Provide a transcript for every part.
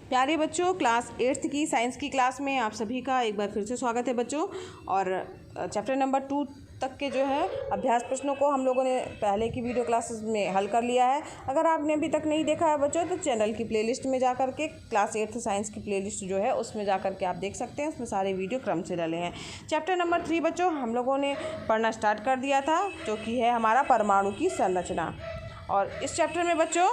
प्यारे बच्चों, class 8th की साइंस की क्लास में आप सभी का एक बार फिर से स्वागत है बच्चों। और चैप्टर नंबर 2 तक के जो है अभ्यास प्रश्नों को हम लोगों ने पहले की वीडियो क्लासेस में हल कर लिया है। अगर आपने अभी तक नहीं देखा है बच्चों तो चैनल की प्लेलिस्ट में जा कर के क्लास 8th साइंस की प्लेलिस्ट जो है उसमें जा कर के आप देख सकते हैं। उसमें सारे वीडियो क्रम से डले हैं। चैप्टर नंबर 3 बच्चों हम लोगों ने पढ़ना स्टार्ट कर दिया था, जो कि है हमारा परमाणु की संरचना। और इस चैप्टर में बच्चों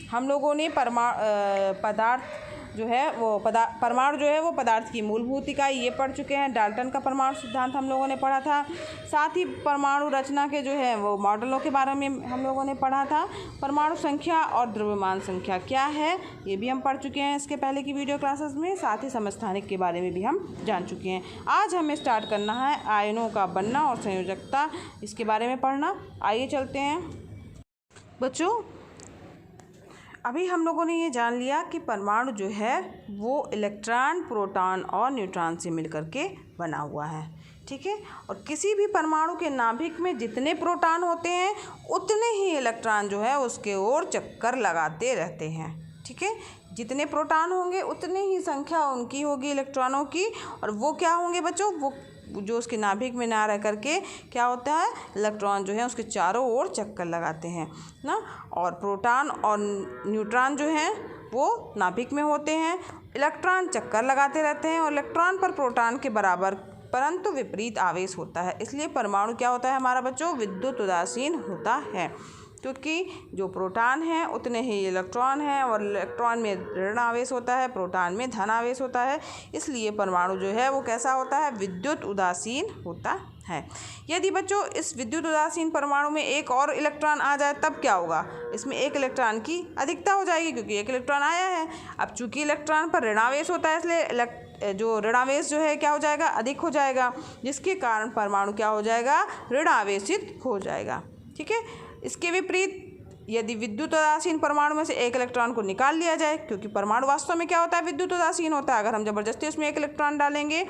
हम लोगों ने पदार्थ जो है वो परमाणु जो है वो पदार्थ की मूलभूत इकाई ये पढ़ चुके हैं। डाल्टन का परमाणु सिद्धांत हम लोगों ने पढ़ा था। साथ ही परमाणु रचना के जो है वो मॉडलों के बारे में हम लोगों ने पढ़ा था। परमाणु संख्या और द्रव्यमान संख्या क्या है ये भी हम पढ़ चुके हैं इसके पहले की वीडियो क्लासेस में। साथ ही समस्थानिक के बारे में भी हम जान चुके हैं। आज हमें स्टार्ट करना है आयनों का बनना और संयोजकता, इसके बारे में पढ़ना। आइए चलते हैं बच्चों। अभी हम लोगों ने ये जान लिया कि परमाणु जो है वो इलेक्ट्रॉन, प्रोटॉन और न्यूट्रॉन से मिलकर के बना हुआ है, ठीक है। और किसी भी परमाणु के नाभिक में जितने प्रोटॉन होते हैं उतने ही इलेक्ट्रॉन जो है उसके ओर चक्कर लगाते रहते हैं, ठीक है। जितने प्रोटॉन होंगे उतनी ही संख्या उनकी होगी इलेक्ट्रॉनों की, और वो क्या होंगे बच्चों, वो जो उसके नाभिक में ना रह करके क्या होता है, इलेक्ट्रॉन जो है उसके चारों ओर चक्कर लगाते हैं ना। और प्रोटॉन और न्यूट्रॉन जो हैं वो नाभिक में होते हैं, इलेक्ट्रॉन चक्कर लगाते रहते हैं और इलेक्ट्रॉन पर प्रोटॉन के बराबर परंतु विपरीत आवेश होता है। इसलिए परमाणु क्या होता है हमारा बच्चों, विद्युत उदासीन होता है, क्योंकि जो प्रोटॉन हैं उतने ही इलेक्ट्रॉन हैं और इलेक्ट्रॉन में ऋण आवेश होता है, प्रोटॉन में धन आवेश होता है। इसलिए परमाणु जो है वो कैसा होता है, विद्युत उदासीन होता है। यदि बच्चों इस विद्युत उदासीन परमाणु में एक और इलेक्ट्रॉन आ जाए तब क्या होगा, इसमें एक इलेक्ट्रॉन की अधिकता हो जाएगी, क्योंकि एक इलेक्ट्रॉन आया है। अब चूंकि इलेक्ट्रॉन पर ऋणावेश होता है इसलिए जो ऋणावेश जो है क्या हो जाएगा, अधिक हो जाएगा, जिसके कारण परमाणु क्या हो जाएगा, ऋण आवेशित हो जाएगा, ठीक है। इसके विपरीत यदि विद्युत उदासीन परमाणु में से एक इलेक्ट्रॉन को निकाल लिया जाए, क्योंकि परमाणु वास्तव में क्या होता है, विद्युत उदासीन होता है। अगर हम ज़बरदस्ती उसमें एक इलेक्ट्रॉन डालेंगे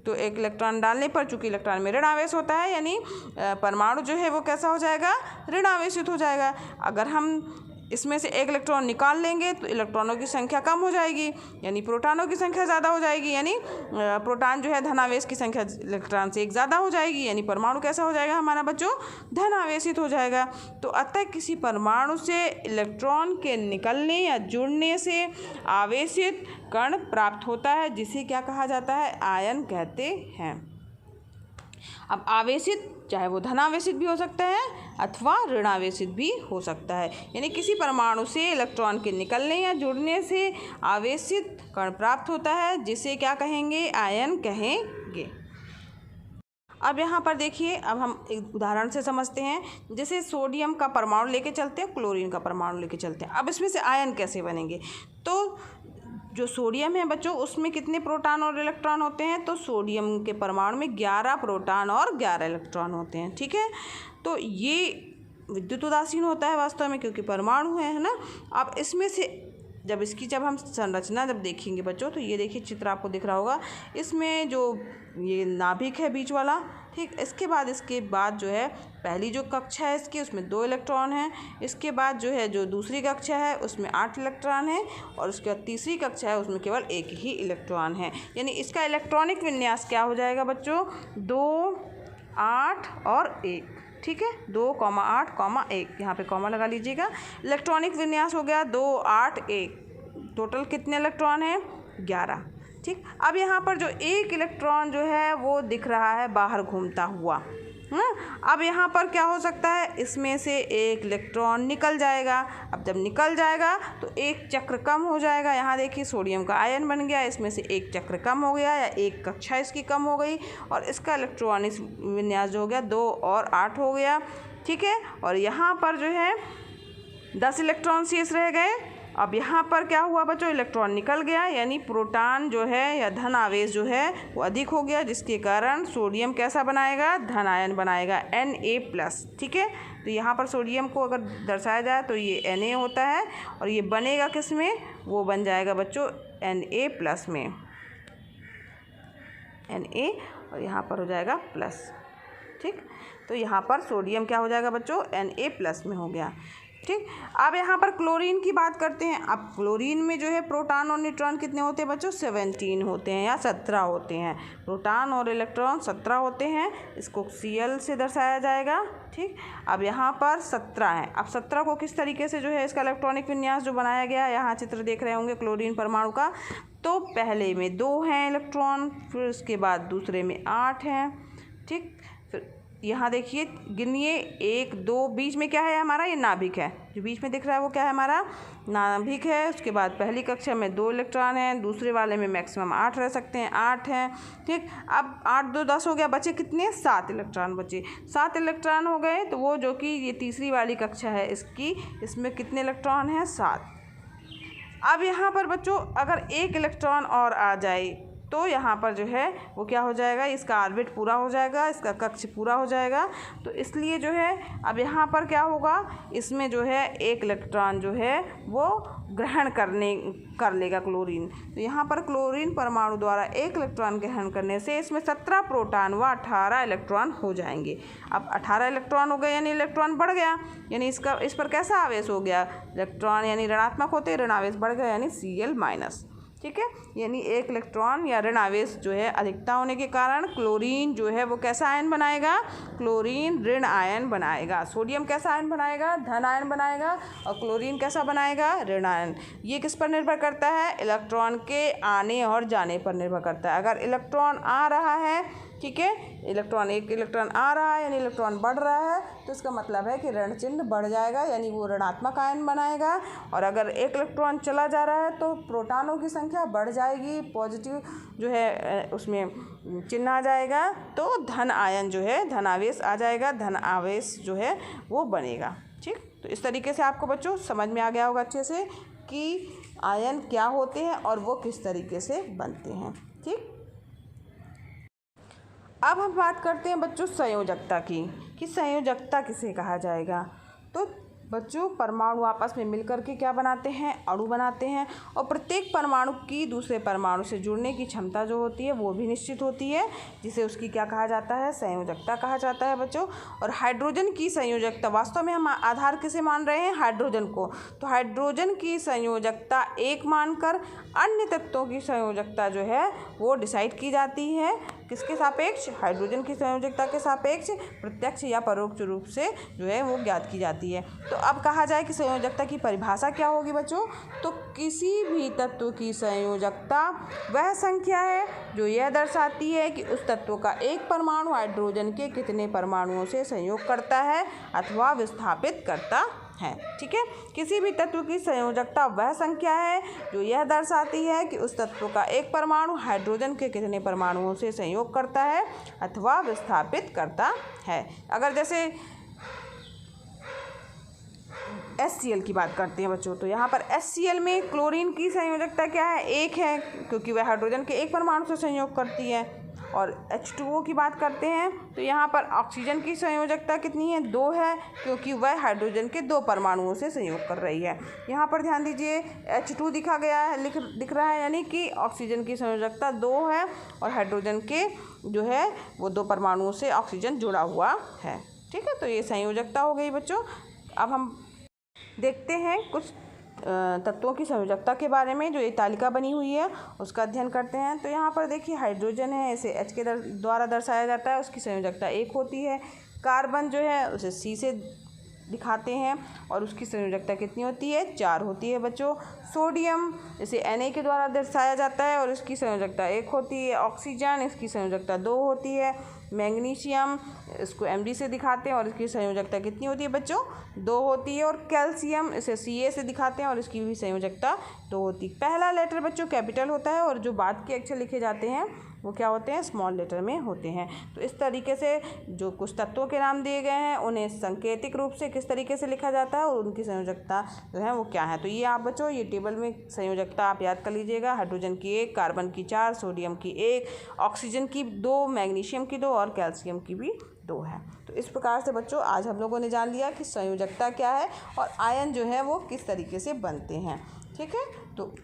तो एक इलेक्ट्रॉन डालने पर चूंकि इलेक्ट्रॉन में ऋण आवेश होता है, यानी परमाणु जो है वो कैसा हो जाएगा, ऋण आवेशित हो जाएगा। अगर हम इसमें से एक इलेक्ट्रॉन निकाल लेंगे तो इलेक्ट्रॉनों की संख्या कम हो जाएगी, यानी प्रोटॉनों की संख्या ज़्यादा हो जाएगी, यानी प्रोटॉन जो है धनावेश की संख्या इलेक्ट्रॉन से एक ज़्यादा हो जाएगी, यानी परमाणु कैसा हो जाएगा हमारा बच्चों, धनावेशित हो जाएगा। तो अतः किसी परमाणु से इलेक्ट्रॉन के निकलने या जुड़ने से आवेशित कण प्राप्त होता है, जिसे क्या कहा जाता है, आयन कहते हैं। अब आवेशित चाहे वो धनावेशित भी हो सकता है अथवा ऋणावेशित भी हो सकता है, यानी किसी परमाणु से इलेक्ट्रॉन के निकलने या जुड़ने से आवेशित कण प्राप्त होता है, जिसे क्या कहेंगे, आयन कहेंगे। अब यहाँ पर देखिए, अब हम एक उदाहरण से समझते हैं। जैसे सोडियम का परमाणु लेके चलते हैं, क्लोरीन का परमाणु लेके चलते हैं। अब इसमें से आयन कैसे बनेंगे, तो जो सोडियम है बच्चों उसमें कितने प्रोटॉन और इलेक्ट्रॉन होते हैं, तो सोडियम के परमाणु में 11 प्रोटॉन और 11 इलेक्ट्रॉन होते हैं, ठीक है। तो ये विद्युत उदासीन होता है वास्तव में, क्योंकि परमाणु है ना। अब इसमें से जब हम संरचना जब देखेंगे बच्चों, तो ये देखिए चित्र आपको दिख रहा होगा, इसमें जो ये नाभिक है बीच वाला, ठीक। इसके बाद जो है पहली जो कक्षा है इसकी उसमें 2 इलेक्ट्रॉन हैं। इसके बाद जो है जो दूसरी कक्षा है उसमें 8 इलेक्ट्रॉन हैं, और उसके बाद तीसरी कक्षा है उसमें केवल 1 ही इलेक्ट्रॉन है। यानी इसका इलेक्ट्रॉनिक विन्यास क्या हो जाएगा बच्चों, 2, 8 और 1, ठीक है। 2, 8, 1, यहाँ पे कॉमा लगा लीजिएगा। इलेक्ट्रॉनिक विन्यास हो गया 2, 8, 1। टोटल कितने इलेक्ट्रॉन हैं, 11, ठीक। अब यहाँ पर जो एक इलेक्ट्रॉन जो है वो दिख रहा है बाहर घूमता हुआ, अब यहाँ पर क्या हो सकता है, इसमें से एक इलेक्ट्रॉन निकल जाएगा। अब जब निकल जाएगा तो एक चक्र कम हो जाएगा। यहाँ देखिए सोडियम का आयन बन गया, इसमें से एक चक्र कम हो गया या एक कक्षा इसकी कम हो गई, और इसका इलेक्ट्रॉनिक विन्यास जो हो गया 2 और 8 हो गया, ठीक है। और यहाँ पर जो है 10 इलेक्ट्रॉन शेष रह गए। अब यहाँ पर क्या हुआ बच्चों, इलेक्ट्रॉन निकल गया, यानी प्रोटॉन जो है या धन आवेश जो है वो अधिक हो गया, जिसके कारण सोडियम कैसा बनाएगा, धन आयन बनाएगा, Na+, ठीक है। तो यहाँ पर सोडियम को अगर दर्शाया जाए तो ये Na होता है, और ये बनेगा किस में, वो बन जाएगा बच्चों Na+ में, Na, और यहाँ पर हो जाएगा प्लस, ठीक। तो यहाँ पर सोडियम क्या हो जाएगा बच्चों, Na+ में हो गया। ठीक। अब यहाँ पर क्लोरीन की बात करते हैं। अब क्लोरीन में जो है प्रोटॉन और न्यूट्रॉन कितने होते हैं बच्चों? 17 होते हैं या 17 होते हैं। प्रोटॉन और इलेक्ट्रॉन 17 होते हैं। इसको Cl से दर्शाया जाएगा। ठीक। अब यहाँ पर 17 है। अब 17 को किस तरीके से जो है इसका इलेक्ट्रॉनिक विन्यास जो बनाया गया है, यहाँ चित्र देख रहे होंगे क्लोरीन परमाणु का। तो पहले में 2 हैं इलेक्ट्रॉन, फिर उसके बाद दूसरे में 8 हैं। ठीक। फिर यहाँ देखिए, गिनिए 1 2, बीच में क्या है हमारा? ये नाभिक है। जो बीच में दिख रहा है वो क्या है? हमारा नाभिक है। उसके बाद पहली कक्षा में 2 इलेक्ट्रॉन हैं, दूसरे वाले में मैक्सिमम 8 रह सकते हैं, 8 हैं। ठीक। अब 8 2 10 हो गया, बचे कितने? 7 इलेक्ट्रॉन बचे। 7 इलेक्ट्रॉन हो गए। तो वो जो कि ये तीसरी वाली कक्षा है इसकी, इसमें कितने इलेक्ट्रॉन हैं? 7। अब यहाँ पर बच्चों अगर 1 इलेक्ट्रॉन और आ जाए तो यहाँ पर जो है वो क्या हो जाएगा? इसका ऑर्बिट पूरा हो जाएगा, इसका कक्ष पूरा हो जाएगा। तो इसलिए जो है अब यहाँ पर क्या होगा? इसमें जो है 1 इलेक्ट्रॉन जो है वो ग्रहण कर लेगा क्लोरीन। तो यहाँ पर क्लोरीन परमाणु द्वारा 1 इलेक्ट्रॉन ग्रहण करने से इसमें 17 प्रोटॉन व 18 इलेक्ट्रॉन हो जाएंगे। अब 18 इलेक्ट्रॉन हो गए यानी इलेक्ट्रॉन बढ़ गया, यानी इस पर कैसा आवेश हो गया? इलेक्ट्रॉन यानी ऋणात्मक होते, ऋण आवेश बढ़ गया यानी Cl-। ठीक है। यानी 1 इलेक्ट्रॉन या ऋण आवेश जो है अधिकता होने के कारण क्लोरीन जो है वो कैसा आयन बनाएगा? क्लोरीन ऋण आयन बनाएगा। सोडियम कैसा आयन बनाएगा? धन आयन बनाएगा। और क्लोरीन कैसा बनाएगा? ऋण आयन। ये किस पर निर्भर करता है? इलेक्ट्रॉन के आने और जाने पर निर्भर करता है। अगर इलेक्ट्रॉन आ रहा है, ठीक है, एक इलेक्ट्रॉन आ रहा है यानी इलेक्ट्रॉन बढ़ रहा है, तो इसका मतलब है कि ऋण चिन्ह बढ़ जाएगा यानी वो ऋणात्मक आयन बनाएगा। और अगर 1 इलेक्ट्रॉन चला जा रहा है तो प्रोटॉनों की संख्या बढ़ जाएगी, पॉजिटिव जो है उसमें चिन्ह आ जाएगा, तो धन आयन जो है, धन आवेश आ जाएगा, धन आवेश जो है वो बनेगा। ठीक। तो इस तरीके से आपको बच्चों समझ में आ गया होगा अच्छे से कि आयन क्या होते हैं और वो किस तरीके से बनते हैं। ठीक। अब हम बात करते हैं बच्चों संयोजकता की, कि संयोजकता किसे कहा जाएगा। तो बच्चों परमाणु आपस में मिलकर के क्या बनाते हैं? अणु बनाते हैं। और प्रत्येक परमाणु की दूसरे परमाणु से जुड़ने की क्षमता जो होती है वो भी निश्चित होती है, जिसे उसकी क्या कहा जाता है? संयोजकता कहा जाता है बच्चों। और हाइड्रोजन की संयोजकता, वास्तव में हम आधार किसे मान रहे हैं? हाइड्रोजन को। तो हाइड्रोजन की संयोजकता 1 मानकर अन्य तत्वों की संयोजकता जो है वो डिसाइड की जाती है। किसके सापेक्ष? हाइड्रोजन की संयोजकता के सापेक्ष प्रत्यक्ष या परोक्ष रूप से जो है वो ज्ञात की जाती है। तो अब कहा जाए कि संयोजकता की परिभाषा क्या होगी बच्चों? तो किसी भी तत्व की संयोजकता वह संख्या है जो यह दर्शाती है कि उस तत्व का एक परमाणु हाइड्रोजन के कितने परमाणुओं से संयोग करता है अथवा विस्थापित करता है। ठीक है। किसी भी तत्व की संयोजकता वह संख्या है जो यह दर्शाती है कि उस तत्व का एक परमाणु हाइड्रोजन के कितने परमाणुओं से संयोग करता है अथवा विस्थापित करता है। अगर जैसे HCl की बात करते हैं बच्चों, तो यहाँ पर HCl में क्लोरीन की संयोजकता क्या है? 1 है, क्योंकि वह हाइड्रोजन के एक परमाणु से संयोग करती है। और H2O की बात करते हैं तो यहाँ पर ऑक्सीजन की संयोजकता कितनी है? 2 है, क्योंकि वह हाइड्रोजन के 2 परमाणुओं से संयोग कर रही है। यहाँ पर ध्यान दीजिए H2 दिखा गया है, दिख रहा है, यानी कि ऑक्सीजन की संयोजकता 2 है और हाइड्रोजन के जो है वो 2 परमाणुओं से ऑक्सीजन जुड़ा हुआ है। ठीक है। तो ये संयोजकता हो गई बच्चों। अब हम देखते हैं कुछ तत्वों की संयोजकता के बारे में, जो ये तालिका बनी हुई है उसका अध्ययन करते हैं। तो यहाँ पर देखिए हाइड्रोजन है, इसे H के द्वारा दर्शाया जाता है, उसकी संयोजकता 1 होती है। कार्बन जो है उसे C से दिखाते हैं और उसकी संयोजकता कितनी होती है? 4 होती है बच्चों। सोडियम इसे Na के द्वारा दर्शाया जाता है और इसकी संयोजकता 1 होती है। ऑक्सीजन इसकी संयोजकता 2 होती है। मैग्नीशियम इसको Mg से दिखाते हैं और इसकी संयोजकता कितनी होती है बच्चों? 2 होती है। और कैल्शियम इसे Ca से दिखाते हैं और इसकी भी संयोजकता 2 होती है। पहला लेटर बच्चों कैपिटल होता है और जो बाद के अक्षर लिखे जाते हैं वो क्या होते हैं? स्मॉल लेटर में होते हैं। तो इस तरीके से जो कुछ तत्वों के नाम दिए गए हैं उन्हें सांकेतिक रूप से किस तरीके से लिखा जाता है और उनकी संयोजकता जो है वो क्या है। तो ये आप बच्चों ये टेबल में संयोजकता आप याद कर लीजिएगा। हाइड्रोजन की 1, कार्बन की 4, सोडियम की 1, ऑक्सीजन की 2, मैग्नीशियम की 2 और कैल्शियम की भी 2 है। तो इस प्रकार से बच्चों आज हम लोगों ने जान लिया कि संयोजकता क्या है और आयन जो है वो किस तरीके से बनते हैं। ठीक है। तो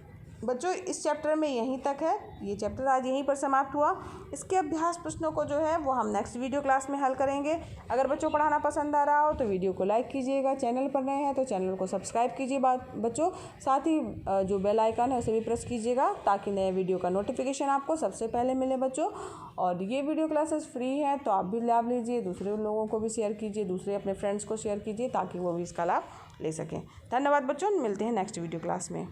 बच्चों इस चैप्टर में यहीं तक है, ये चैप्टर आज यहीं पर समाप्त हुआ। इसके अभ्यास प्रश्नों को जो है वो हम नेक्स्ट वीडियो क्लास में हल करेंगे। अगर बच्चों पढ़ाना पसंद आ रहा हो तो वीडियो को लाइक कीजिएगा, चैनल पर नए हैं तो चैनल को सब्सक्राइब कीजिए बच्चों, साथ ही जो बेल आइकन है उसे भी प्रेस कीजिएगा ताकि नए वीडियो का नोटिफिकेशन आपको सबसे पहले मिले बच्चों। और ये वीडियो क्लासेस फ्री हैं तो आप भी लाभ लीजिए, दूसरे लोगों को भी शेयर कीजिए, दूसरे अपने फ्रेंड्स को शेयर कीजिए ताकि वो भी इसका लाभ ले सकें। धन्यवाद बच्चों, मिलते हैं नेक्स्ट वीडियो क्लास में।